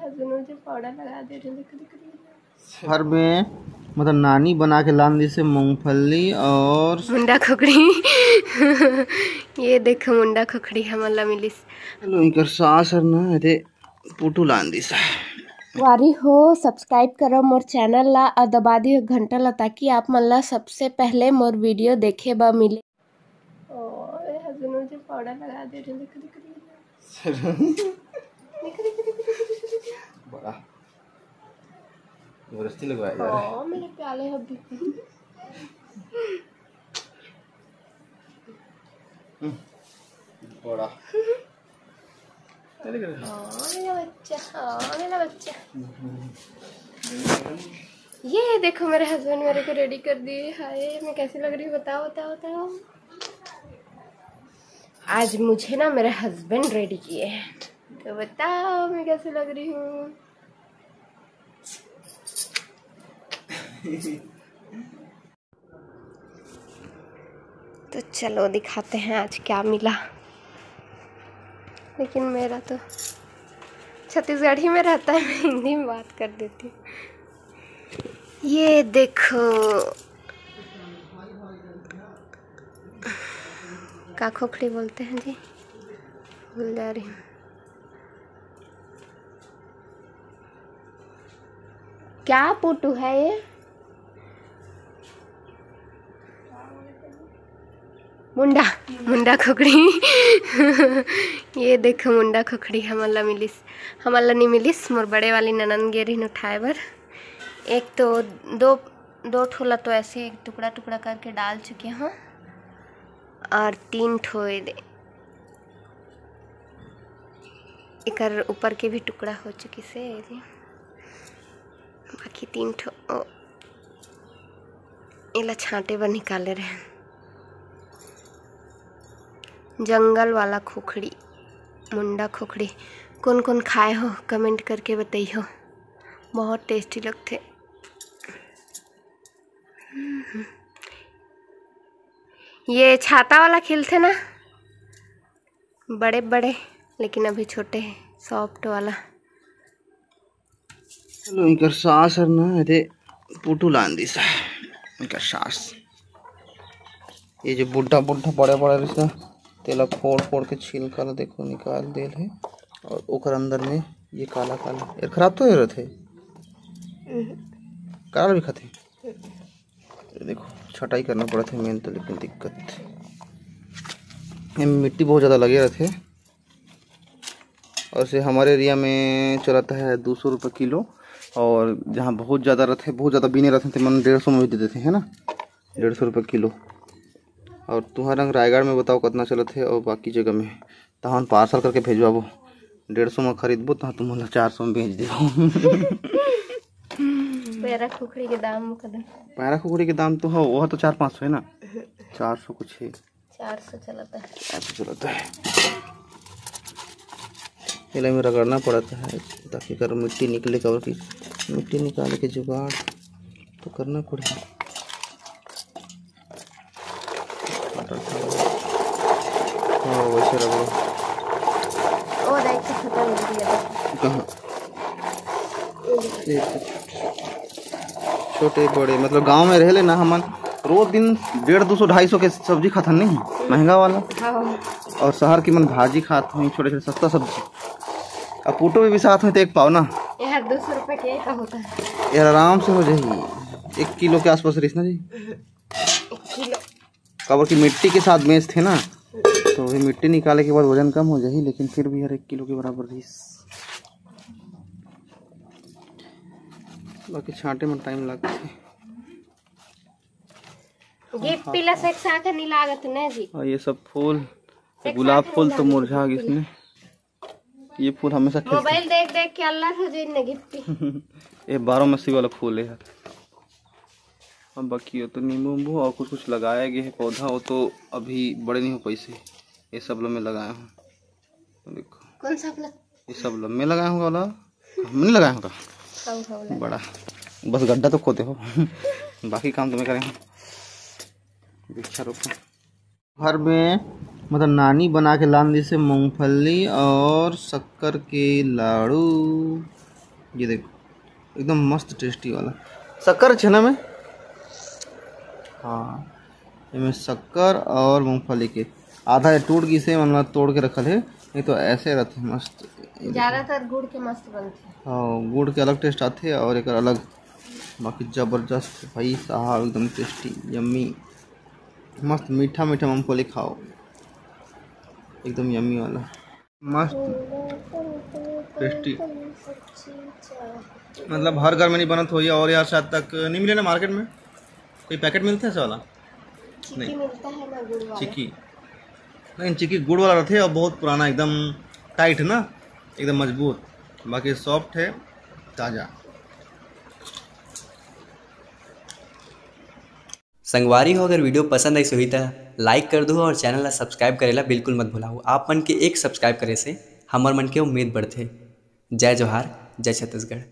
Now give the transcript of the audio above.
Husband मुझे powder लगा दे रहे। घर में मतलब नानी बना के लान दी से मूंगफली और मुंडा खोखड़ी ये देखो मुंडा खोखड़ी हमला मिलिस। हेलो इनकर सास और ना रे पुटू लान दी सा वारी हो सब्सक्राइब करो मोर चैनल ला और दबा दियो घंटा ला ताकि आप मन ला सबसे पहले मोर वीडियो देखे बा मिले। और हस्बैंड मुझे पाउडर लगा दे रहे। बड़ा जबरदस्ती लगवाया जा रहा है। हाँ मेरे प्याले हब्बी बड़ा मेरा बच्चा। हाँ मेरा बच्चा। ये देखो मेरे हस्बैंड मेरे को रेडी कर दिए। हाय मैं कैसी लग रही हूँ बताओ बताओ बताओ। आज मुझे ना मेरे हस्बैंड रेडी किए हैं तो बताओ मैं कैसी लग रही हूँ। तो चलो दिखाते हैं आज क्या मिला। लेकिन मेरा तो छत्तीसगढ़ ही में रहता है, मैं हिंदी में बात कर देती हूँ। ये देखो का खोखड़ी बोलते हैं जी, भूल जा रही हूँ। क्या पुटू है ये? मुंडा मुंडा खोखड़ी ये देखो मुंडा खोखड़ी हमला मिलिस। हमला नहीं मिलिस, मोर बड़े वाली ननन गेरी उठाए बर। एक तो दो ठोला तो ऐसे टुकड़ा टुकड़ा करके डाल चुके हैं और 3 ठो दे एकर ऊपर के भी टुकड़ा हो चुकी से बाकी 3 ठो इला छांटे बर निकाले रहे। जंगल वाला खोखड़ी मुंडा खोखड़ी कौन कौन खाए हो कमेंट करके बताइए, बहुत टेस्टी लगते। ये छाता वाला खिलते ना बड़े बड़े, लेकिन अभी छोटे हैं, सॉफ्ट वाला। हेलो इनकर सास और ना रे पुटू लान दी सा इनकर सास। ये जो बुढ़ा बुढ़ा बड़ा बड़ा रिश्ता तेला फोड़ फोड़ के छिलका ला देखो निकाल दे है और ओकर अंदर में ये काला काला यार खराब तो हो थे काला भी खाते। देखो छटाई करना पड़ा था मेन तो, लेकिन दिक्कत मिट्टी बहुत ज़्यादा लगे रहते और से हमारे एरिया में चलाता है 200 रुपये किलो, और जहाँ बहुत ज़्यादा रहते बहुत ज़्यादा बीने रहते तो मन 150 में भी दे देते हैं ना, 150 रुपये किलो। और तुम्हारा रायगढ़ में बताओ कितना चलते है और बाकी जगह में तो हम पार्सल करके भेजवाबो 150 में खरीदबो तो तुम 400 में भेज देबो। पैरा खुखड़ी के दाम पैरा खुखड़ी के दाम तो हो वह तो 400-500 है ना, 400 कुछ है, 400 चलता है, 400 चलता है। इला में रगड़ना पड़ता है ताकि कर मिट्टी निकले, कवर की मिट्टी निकाले के जुगाड़ तो करना पड़ेगा। हाँ वैसे रगड़ो। और एक तो खत्म हो गया कहाँ छोटे बड़े मतलब गांव में रह लेना हमन रोज दिन 150, 200, 250 के सब्जी खाता नहीं महंगा वाला। हाँ। और शहर की मन भाजी खाते हैं छोटे छोटे सस्ता सब्जी। अब पुटो भी साथ में तो 1 पाव ना यार 200 रुपये के का होता है यार, आराम से हो जाएगी 1 किलो के आसपास रही ना जी। 1 किलो कबर की मिट्टी के साथ बेच थे ना तो वही मिट्टी निकाले के बाद वजन कम हो जाएगी, लेकिन फिर भी यार 1 किलो के बराबर रही। बाकी छांटे में टाइम लगता है। गिफ्ट पीला से एक साथ नहीं लागत ना जी। और ये सब फूल गुलाब फूल तो मुरझा गए इसमें, ये फूल हमेशा मोबाइल देख देख के अल्लाह हो जाए ना गिफ्ट। ये 12 मासी वाला फूल है यार। अब बाकी हो तो नींबू और कुछ कुछ लगाया गया है पौधा, वो तो अभी बड़े नहीं हो पैसे, ये सब लोग में लगाया हूँ। देखो कौन सा फूल? ये सब लोग में लगाया होगा, वाला हम नहीं लगाया होगा बड़ा, बस गड्ढा तो खोदे हो बाकी काम तो मैं करेंगे। वृक्षारोपण घर में मतलब नानी बना के लान दी से मूंगफली और शक्कर के लाड़ू ये देखो एकदम मस्त टेस्टी वाला शक्कर छेना में। हाँ इसमें शक्कर और मूंगफली के आधा टूट गई से मतलब तोड़ के रखल है, नहीं तो ऐसे रहते मस्त। ज्यादातर गुड़ के मस्त बनते हैं। हाँ गुड़ के अलग टेस्ट आते हैं और एक अलग, बाकी ज़बरदस्त भाई साहब एकदम टेस्टी यम्मी मस्त मीठा मीठा मूंगफली खाओ एकदम यम्मी वाला मस्त टेस्टी। मतलब हर घर में नहीं बनत हो और यार शायद तक नहीं मिले ना मार्केट में, कोई पैकेट मिलता है ऐसा वाला? चिक्की मिलता है ना गुड़ वाला। चिक्की नहीं, चिक्की गुड़ वाला रहते और बहुत पुराना एकदम टाइट है ना, एकदम मजबूत, बाकी सॉफ्ट है ताज़ा। संगवारी हो अगर वीडियो पसंद आई सही तो लाइक कर दो और चैनल ला सब्सक्राइब करेला बिल्कुल मत भुलाओ। आप मन के एक सब्सक्राइब करे से हमार मन के उम्मीद बढ़ते। जय जोहार, जय छत्तीसगढ़।